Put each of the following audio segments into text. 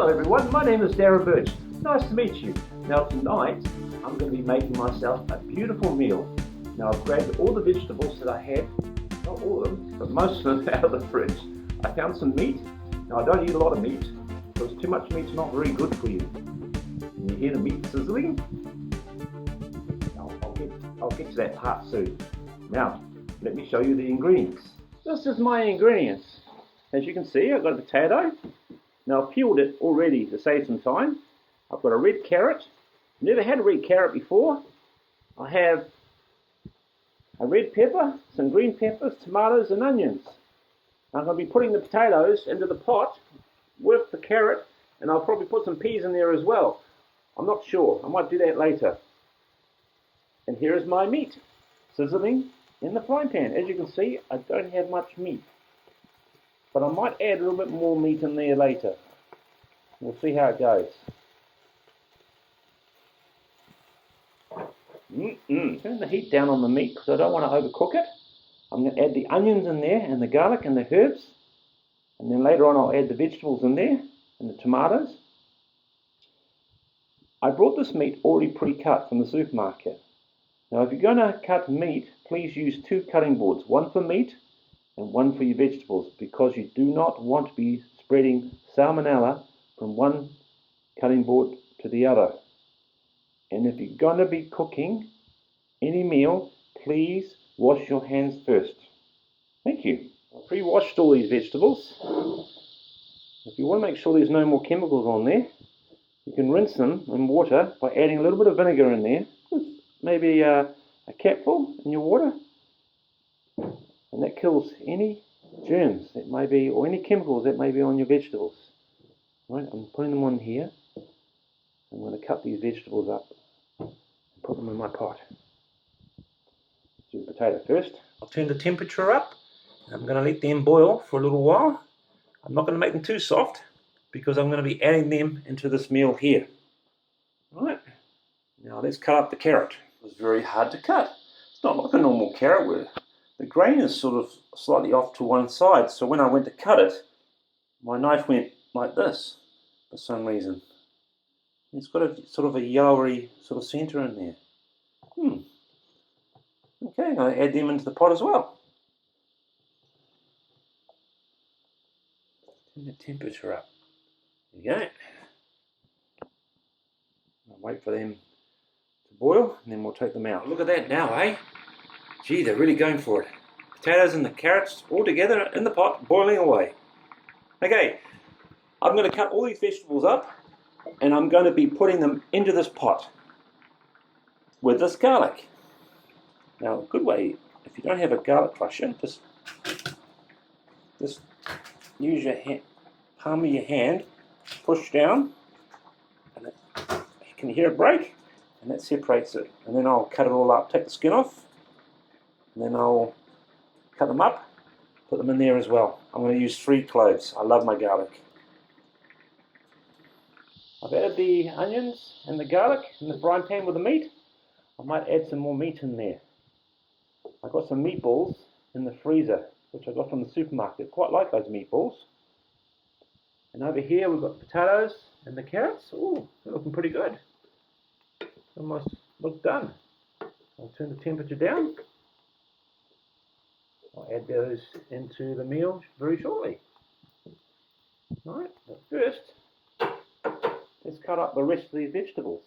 Hello everyone, my name is Darren Burch. Nice to meet you. Now tonight, I'm going to be making myself a beautiful meal. Now I've grabbed all the vegetables that I had, not all of them, but most of them out of the fridge. I found some meat. Now I don't eat a lot of meat, because too much meat's not very good for you. Can you hear the meat sizzling? I'll get to that part soon. Now, let me show you the ingredients. This is my ingredients. As you can see, I've got a potato. Now I've peeled it already to save some time. I've got a red carrot. Never had a red carrot before. I have a red pepper, some green peppers, tomatoes and onions. I'm going to be putting the potatoes into the pot with the carrot, and I'll probably put some peas in there as well. I'm not sure. I might do that later. And here is my meat, sizzling in the frying pan. As you can see, I don't have much meat, but I might add a little bit more meat in there later. We'll see how it goes. Turn the heat down on the meat because I don't want to overcook it. I'm going to add the onions in there and the garlic and the herbs, and then later on I'll add the vegetables in there and the tomatoes. I brought this meat already pre-cut from the supermarket. Now if you're going to cut meat, please use 2 cutting boards, one for meat and one for your vegetables, because you do not want to be spreading salmonella from one cutting board to the other. And if you're going to be cooking any meal, please wash your hands first. Thank you. I pre-washed all these vegetables. If you want to make sure there's no more chemicals on there, you can rinse them in water by adding a little bit of vinegar in there. Maybe a capful in your water, and that kills any germs that may be, or any chemicals that may be on your vegetables. Right, I'm putting them on here. I'm going to cut these vegetables up and put them in my pot. Do the potato first. I'll turn the temperature up. I'm going to let them boil for a little while. I'm not going to make them too soft because I'm going to be adding them into this meal here. Right, now let's cut up the carrot. It was very hard to cut. It's not like a normal carrot where the grain is sort of slightly off to one side, so when I went to cut it, my knife went like this for some reason. It's got a sort of a yellowy sort of centre in there. Okay, I'm going to add them into the pot as well. Turn the temperature up. There you go. I'll wait for them to boil, and then we'll take them out. Look at that now, eh? Gee, they're really going for it. Potatoes and the carrots all together in the pot, boiling away. Okay, I'm going to cut all these vegetables up, and I'm going to be putting them into this pot with this garlic. Now, a good way, if you don't have a garlic crusher, just use your palm of your hand, push down, and you can hear it break, and that separates it. And then I'll cut it all up, take the skin off, and then I'll cut them up, put them in there as well. I'm going to use 3 cloves. I love my garlic. I've added the onions and the garlic in the frying pan with the meat. I might add some more meat in there. I've got some meatballs in the freezer, which I got from the supermarket. Quite like those meatballs. And over here we've got potatoes and the carrots. Ooh, they're looking pretty good. Almost look done. I'll turn the temperature down. I'll add those into the meal very shortly. Alright, but first, let's cut up the rest of these vegetables.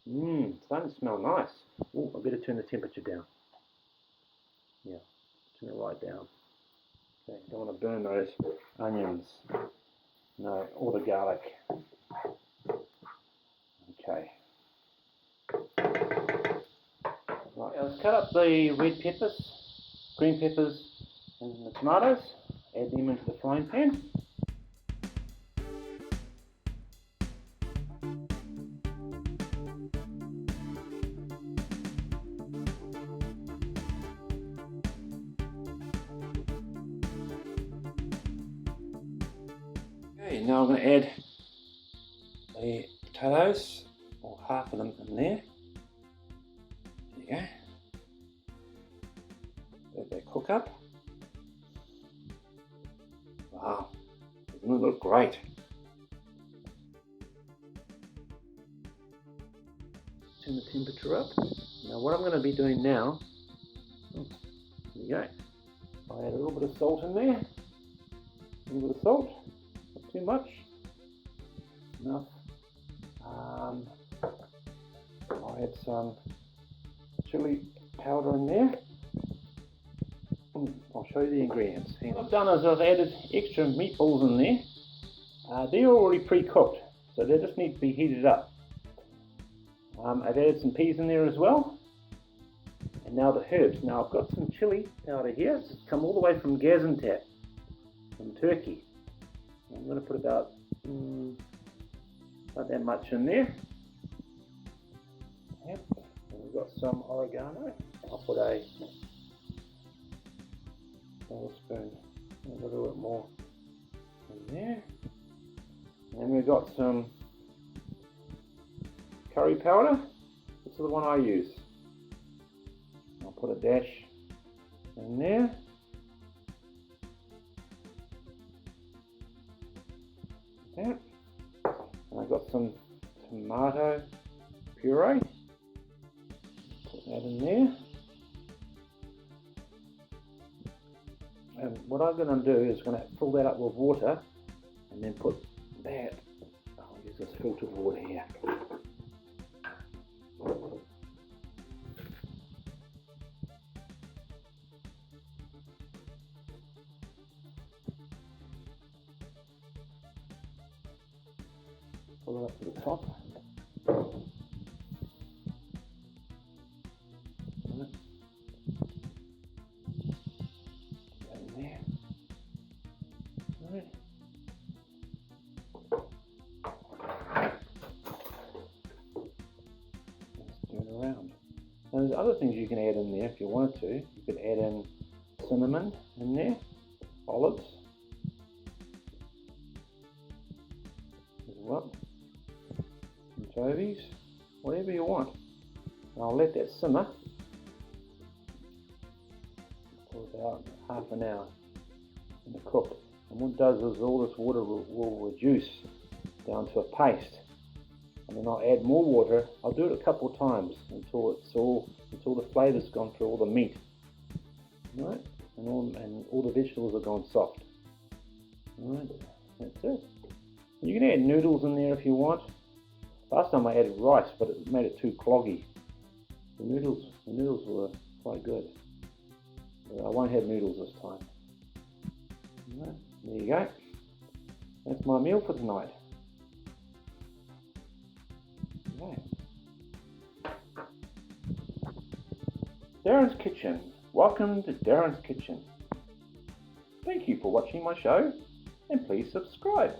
Starting to smell nice. Ooh, I better turn the temperature down. Yeah, turn it right down. Okay, don't want to burn those onions. No, or the garlic. Okay. Right, let's cut up the red peppers, green peppers, and the tomatoes. Add them into the frying pan. Okay, now I'm going to add the potatoes, or half of them in there. There you go. Let that cook up. Wow, doesn't it look great? Turn the temperature up. Now what I'm going to be doing now, there you go. I add a little bit of salt in there. A little bit of salt, not too much. Enough. I'll add some chili powder in there. I'll show you the ingredients. What I've done is I've added extra meatballs in there. They're already pre-cooked, so they just need to be heated up. I've added some peas in there as well. And now the herbs. Now I've got some chili powder here. It's come all the way from Gaziantep, from Turkey. I'm going to put about that much in there. Yep. And we've got some oregano. I'll put a tablespoon, a little bit more in there. And we've got some curry powder. This is the one I use. I'll put a dash in there. Like that. And I've got some tomato puree. Put that in there. And what I'm going to do is going to fill that up with water and then put that. I'll use this filtered water here. Pull it up to the top. In there. Right. Let's turn it around. Now there's other things you can add in there if you wanted to. You could add in cinnamon in there, olives as well. Anchovies, whatever you want. And I'll let that simmer for about half an hour in the cook. And what it does is all this water will reduce down to a paste. And then I'll add more water. I'll do it a couple of times until the flavour's gone through all the meat. Right? And all the vegetables are gone soft. Right? That's it. You can add noodles in there if you want. Last time I added rice, but it made it too cloggy. The noodles were quite good. But I won't have noodles this time. Right, there you go. That's my meal for tonight. Okay. Darren's Kitchen. Welcome to Darren's Kitchen. Thank you for watching my show, and please subscribe.